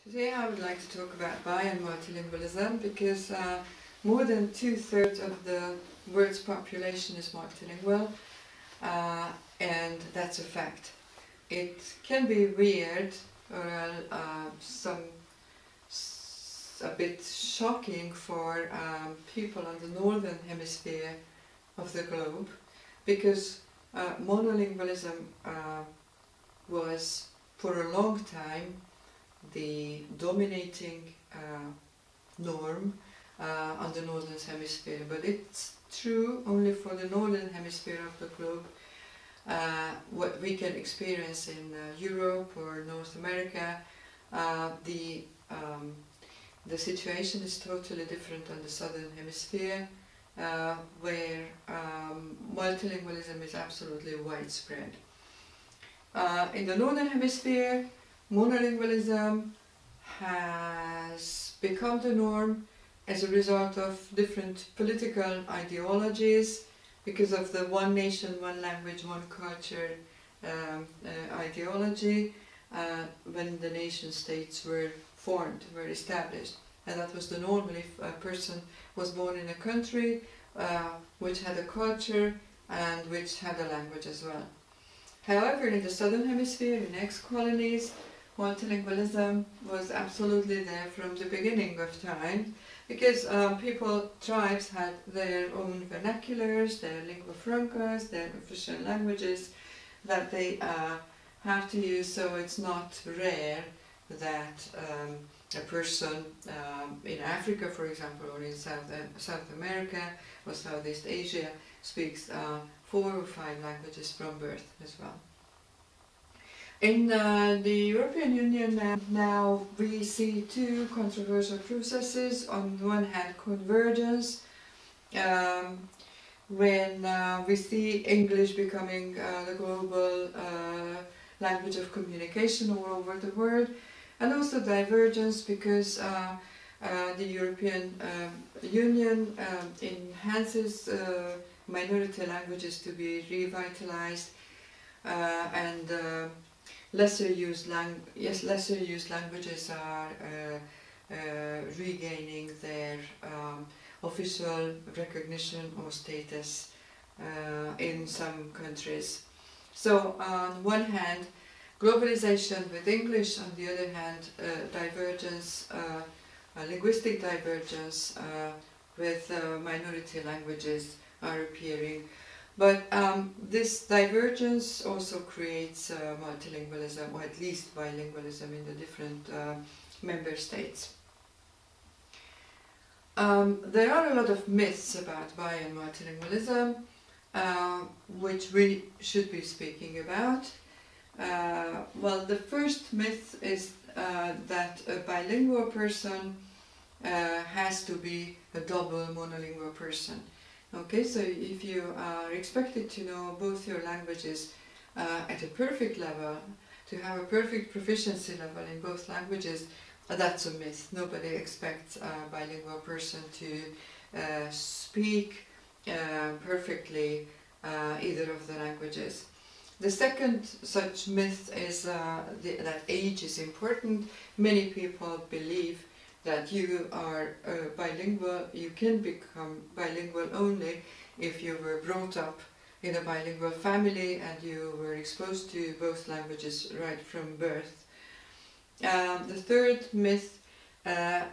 Today I would like to talk about bi and multilingualism because more than 2/3 of the world's population is multilingual, and that's a fact. It can be weird or a bit shocking for people on the northern hemisphere of the globe, because monolingualism was for a long time the dominating norm on the northern hemisphere, but it's true only for the northern hemisphere of the globe. What we can experience in Europe or North America, the situation is totally different on the southern hemisphere, where multilingualism is absolutely widespread. In the northern hemisphere, monolingualism has become the norm as a result of different political ideologies, because of the one nation, one language, one culture ideology when the nation states were formed, were established. And that was the norm. If a person was born in a country which had a culture and which had a language as well. However, in the southern hemisphere, in ex-colonies, multilingualism was absolutely there from the beginning of time, because tribes had their own vernaculars, their lingua francas, their official languages that they have to use. So it's not rare that a person in Africa, for example, or in South America or Southeast Asia speaks 4 or 5 languages from birth as well. In the European Union now we see 2 controversial processes. On the one hand, convergence, when we see English becoming the global language of communication all over the world, and also divergence, because the European Union enhances minority languages to be revitalized, and lesser used languages are regaining their official recognition or status in some countries. So on one hand, globalization with English; on the other hand, divergence, linguistic divergence with minority languages are appearing. But this divergence also creates multilingualism, or at least bilingualism, in the different member states. There are a lot of myths about bi and multilingualism, which we should be speaking about. Well, the first myth is that a bilingual person has to be a double monolingual person. Okay, so if you are expected to know both your languages at a perfect level, to have a perfect proficiency level in both languages, that's a myth. Nobody expects a bilingual person to speak perfectly either of the languages. The second such myth is that age is important. Many people believe that you are bilingual, you can become bilingual only if you were brought up in a bilingual family and you were exposed to both languages right from birth. The third myth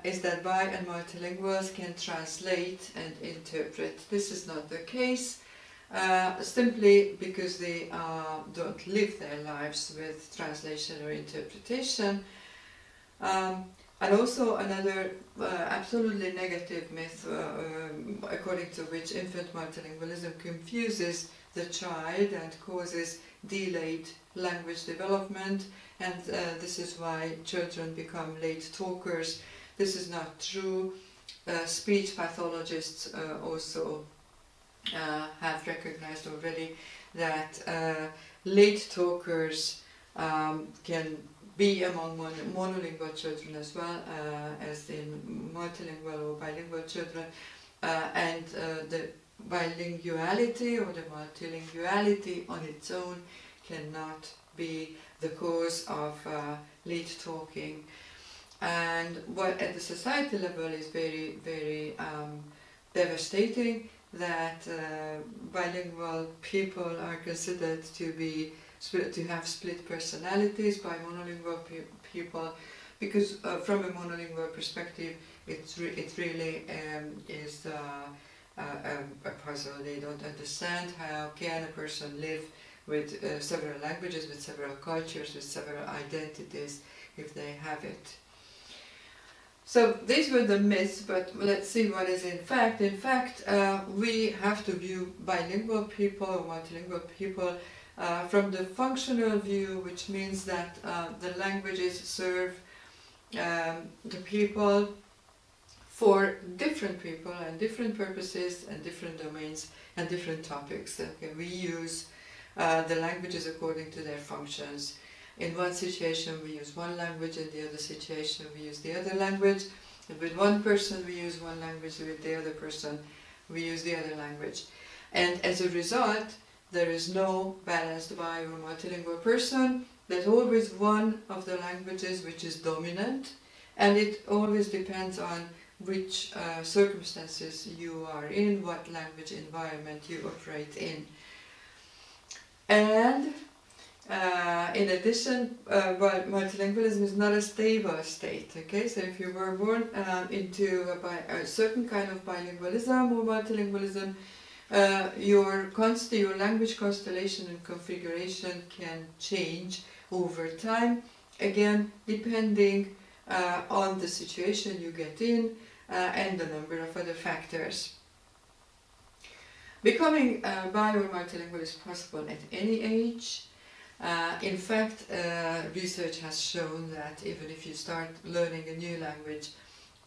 is that bi and multilinguals can translate and interpret. This is not the case, simply because they don't live their lives with translation or interpretation. And also another absolutely negative myth, according to which infant multilingualism confuses the child and causes delayed language development, and this is why children become late talkers. This is not true. Speech pathologists also have recognized already that late talkers can be among monolingual children as well as in multilingual or bilingual children, and the bilinguality or the multilinguality on its own cannot be the cause of late talking. And what at the society level is very, very devastating, that bilingual people are considered to have split personalities by monolingual people, because from a monolingual perspective, it really is a puzzle. They don't understand how can a person live with several languages, with several cultures, with several identities, if they have it. So these were the myths, but let's see what is in fact. In fact, we have to view bilingual people or multilingual people from the functional view, which means that the languages serve the people for different people and different purposes and different domains and different topics. Okay, we use the languages according to their functions. In one situation we use one language, in the other situation we use the other language. And with one person we use one language, with the other person we use the other language. And as a result, there is no balanced bi or multilingual person. There's always one of the languages which is dominant, and it always depends on which circumstances you are in, what language environment you operate in. And in addition, multilingualism is not a stable state. Okay, so if you were born into a certain kind of bilingualism or multilingualism, your language constellation and configuration can change over time, again depending on the situation you get in and a number of other factors. Becoming bi or multilingual is possible at any age. In fact, research has shown that even if you start learning a new language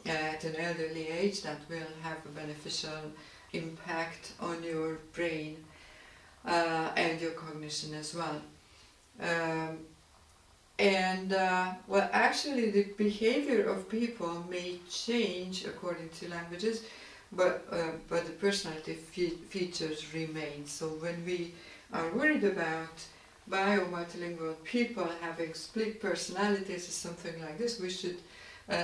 at an elderly age, that will have a beneficial impact on your brain and your cognition as well. Well, actually the behavior of people may change according to languages, but the personality features remain. So when we are worried about bi or multilingual people having split personalities or something like this, we should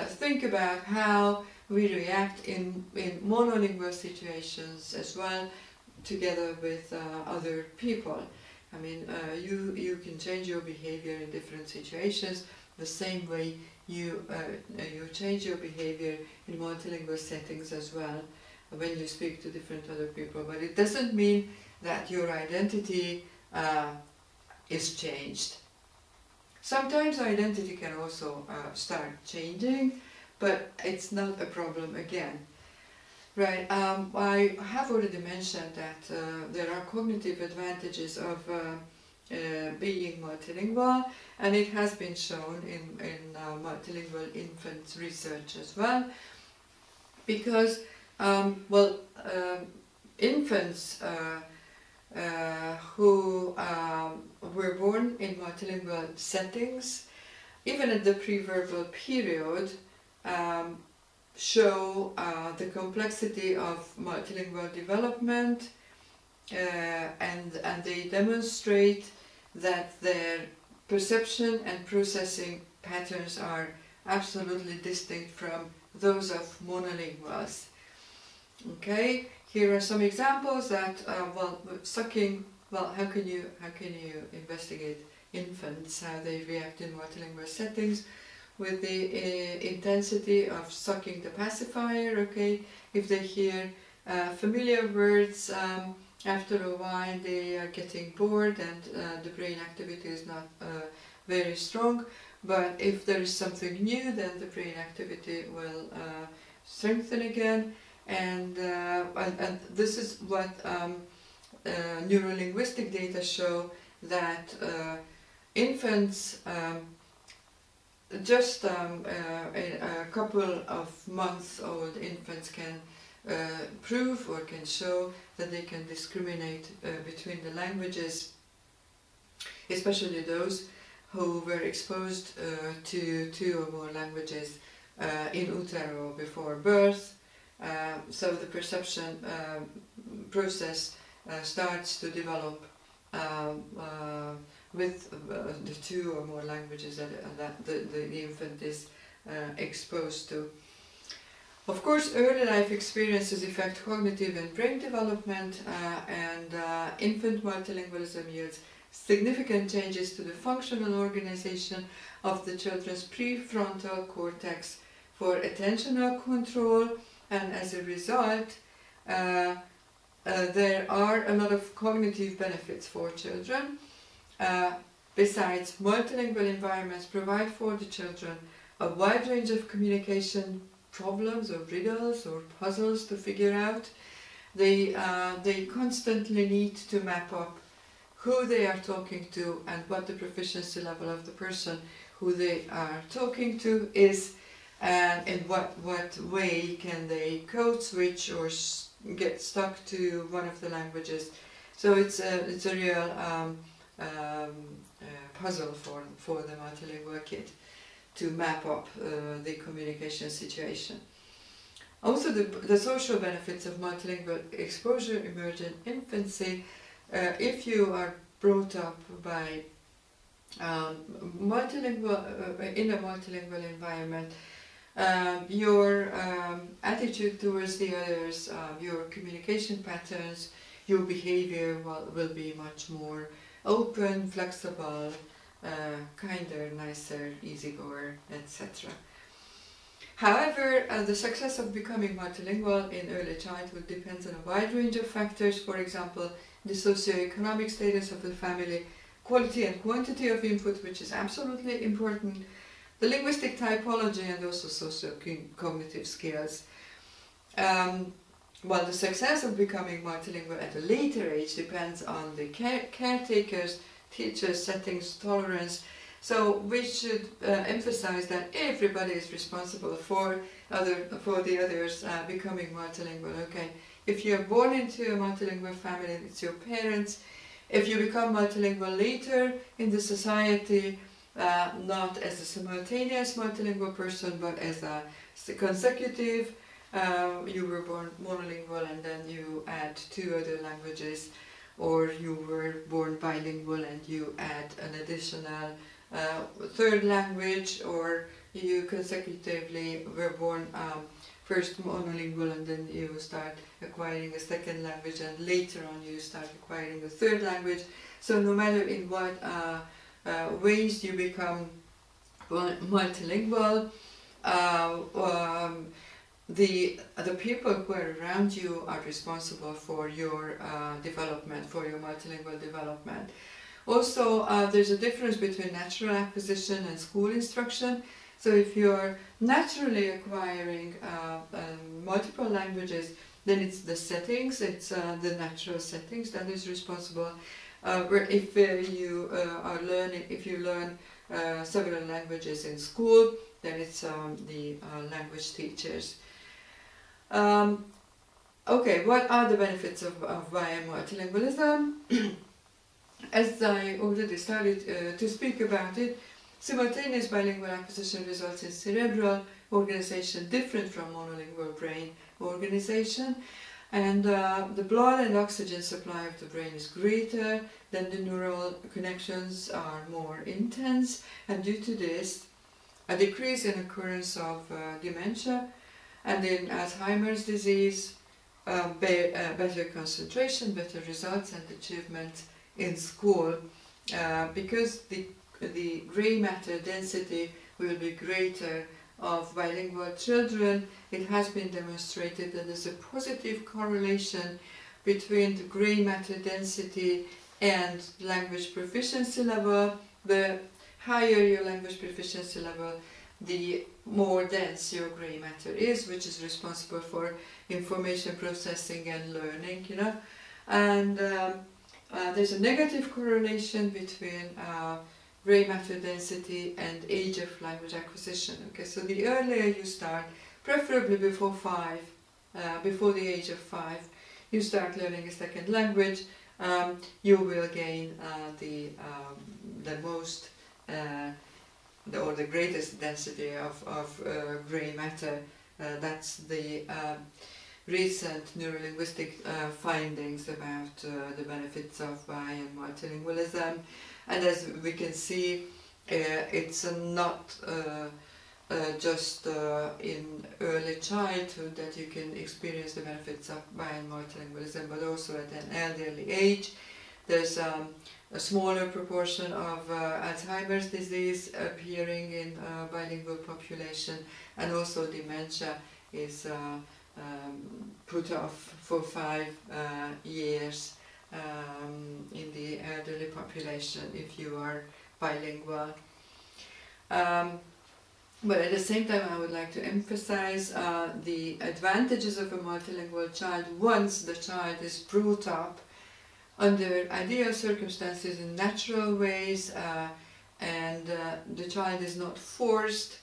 think about how we react in monolingual situations as well, together with other people. I mean, you can change your behavior in different situations the same way you change your behavior in multilingual settings as well when you speak to different other people. But it doesn't mean that your identity is changed. Sometimes identity can also start changing, but it's not a problem again. Right, I have already mentioned that there are cognitive advantages of being multilingual, and it has been shown in multilingual infants research as well, because infants who were born in multilingual settings, even at the pre-verbal period, show the complexity of multilingual development, and they demonstrate that their perception and processing patterns are absolutely distinct from those of monolinguals. Okay, here are some examples that sucking. Well, how can you investigate infants, how they react in multilingual settings? With the intensity of sucking the pacifier. Okay, if they hear familiar words, after a while they are getting bored and the brain activity is not very strong. But if there is something new, then the brain activity will strengthen again. And this is what neurolinguistic data show, that infants just a couple of months old infants can prove or can show that they can discriminate between the languages, especially those who were exposed to 2 or more languages in utero before birth. So the perception process starts to develop with the 2 or more languages that the infant is exposed to. Of course, early life experiences affect cognitive and brain development, and infant multilingualism yields significant changes to the functional organization of the children's prefrontal cortex for attentional control, and as a result there are a lot of cognitive benefits for children. Besides, multilingual environments provide for the children a wide range of communication problems or riddles or puzzles to figure out. They constantly need to map up who they are talking to and what the proficiency level of the person who they are talking to is, and in what way can they code switch or get stuck to one of the languages. So it's a real puzzle for the multilingual kid to map up the communication situation. Also, the social benefits of multilingual exposure emerge in infancy. If you are brought up by multilingual in a multilingual environment, your attitude towards the others, your communication patterns, your behavior will be much more open, flexible, kinder, nicer, easygoer, etc. However, the success of becoming multilingual in early childhood depends on a wide range of factors. For example, the socioeconomic status of the family, quality and quantity of input, which is absolutely important, the linguistic typology, and also socio-cognitive skills. While the success of becoming multilingual at a later age depends on the caretakers, teachers, settings, tolerance. So we should emphasize that everybody is responsible for the others becoming multilingual. Okay, if you are born into a multilingual family, it's your parents. If you become multilingual later in the society, not as a simultaneous multilingual person, but as a consecutive, you were born monolingual and then you add 2 other languages, or you were born bilingual and you add an additional 3rd language, or you consecutively were born first monolingual and then you start acquiring a 2nd language, and later on you start acquiring a 3rd language. So no matter in what ways you become multilingual, the people who are around you are responsible for your development, for your multilingual development. Also, there's a difference between natural acquisition and school instruction. So if you're naturally acquiring multiple languages, then it's the settings, it's the natural settings that is responsible. Where if you learn several languages in school, then it's the language teachers. Okay, what are the benefits of multilingualism? As I already started to speak about it, simultaneous bilingual acquisition results in cerebral organization different from monolingual brain organization, and the blood and oxygen supply of the brain is greater, then the neural connections are more intense, and due to this, a decrease in occurrence of dementia, and in Alzheimer's disease, better concentration, better results and achievement in school, because the grey matter density will be greater of bilingual children. It has been demonstrated that there's a positive correlation between the grey matter density and language proficiency level. The higher your language proficiency level, the more dense your grey matter is, which is responsible for information processing and learning, you know. And there's a negative correlation between grey matter density and age of language acquisition. Okay, so the earlier you start, preferably before the age of 5, you start learning a 2nd language, you will gain the most or the greatest density of grey matter. That's the recent neurolinguistic findings about the benefits of bi and multilingualism. And as we can see, it's not just in early childhood that you can experience the benefits of bi- and multilingualism, but also at an elderly age. There's a smaller proportion of Alzheimer's disease appearing in bilingual population, and also dementia is put off for 5 years in the elderly population if you are bilingual. But at the same time, I would like to emphasize the advantages of a multilingual child once the child is brought up under ideal circumstances in natural ways, and the child is not forced,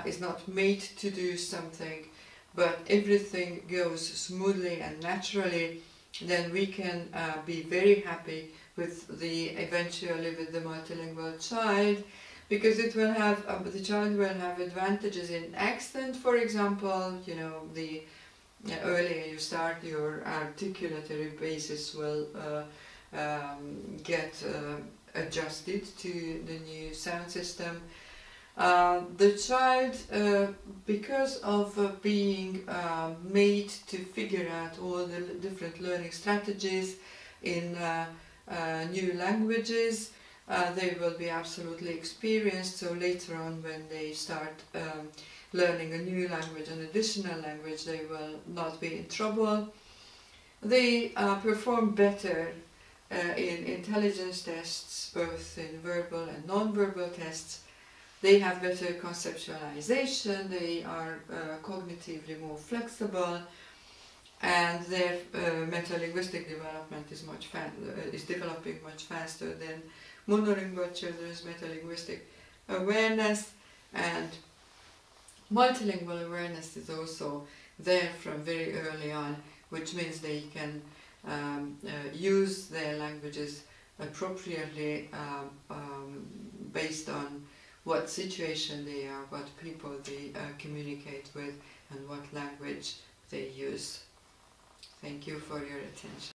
is not made to do something, but everything goes smoothly and naturally. Then we can be very happy with eventually with the multilingual child, because it will have the child will have advantages in accent, for example. You know, the earlier you start, your articulatory basis will get adjusted to the new sound system. The child, because of being made to figure out all the different learning strategies in new languages, they will be absolutely experienced, so later on when they start learning a new language, an additional language, they will not be in trouble. They perform better in intelligence tests, both in verbal and non-verbal tests. They have better conceptualization, they are cognitively more flexible, and their metalinguistic development is developing much faster than monolingual children's metalinguistic awareness. And multilingual awareness is also there from very early on, which means they can use their languages appropriately based on what situation they are, what people they communicate with, and what language they use. Thank you for your attention.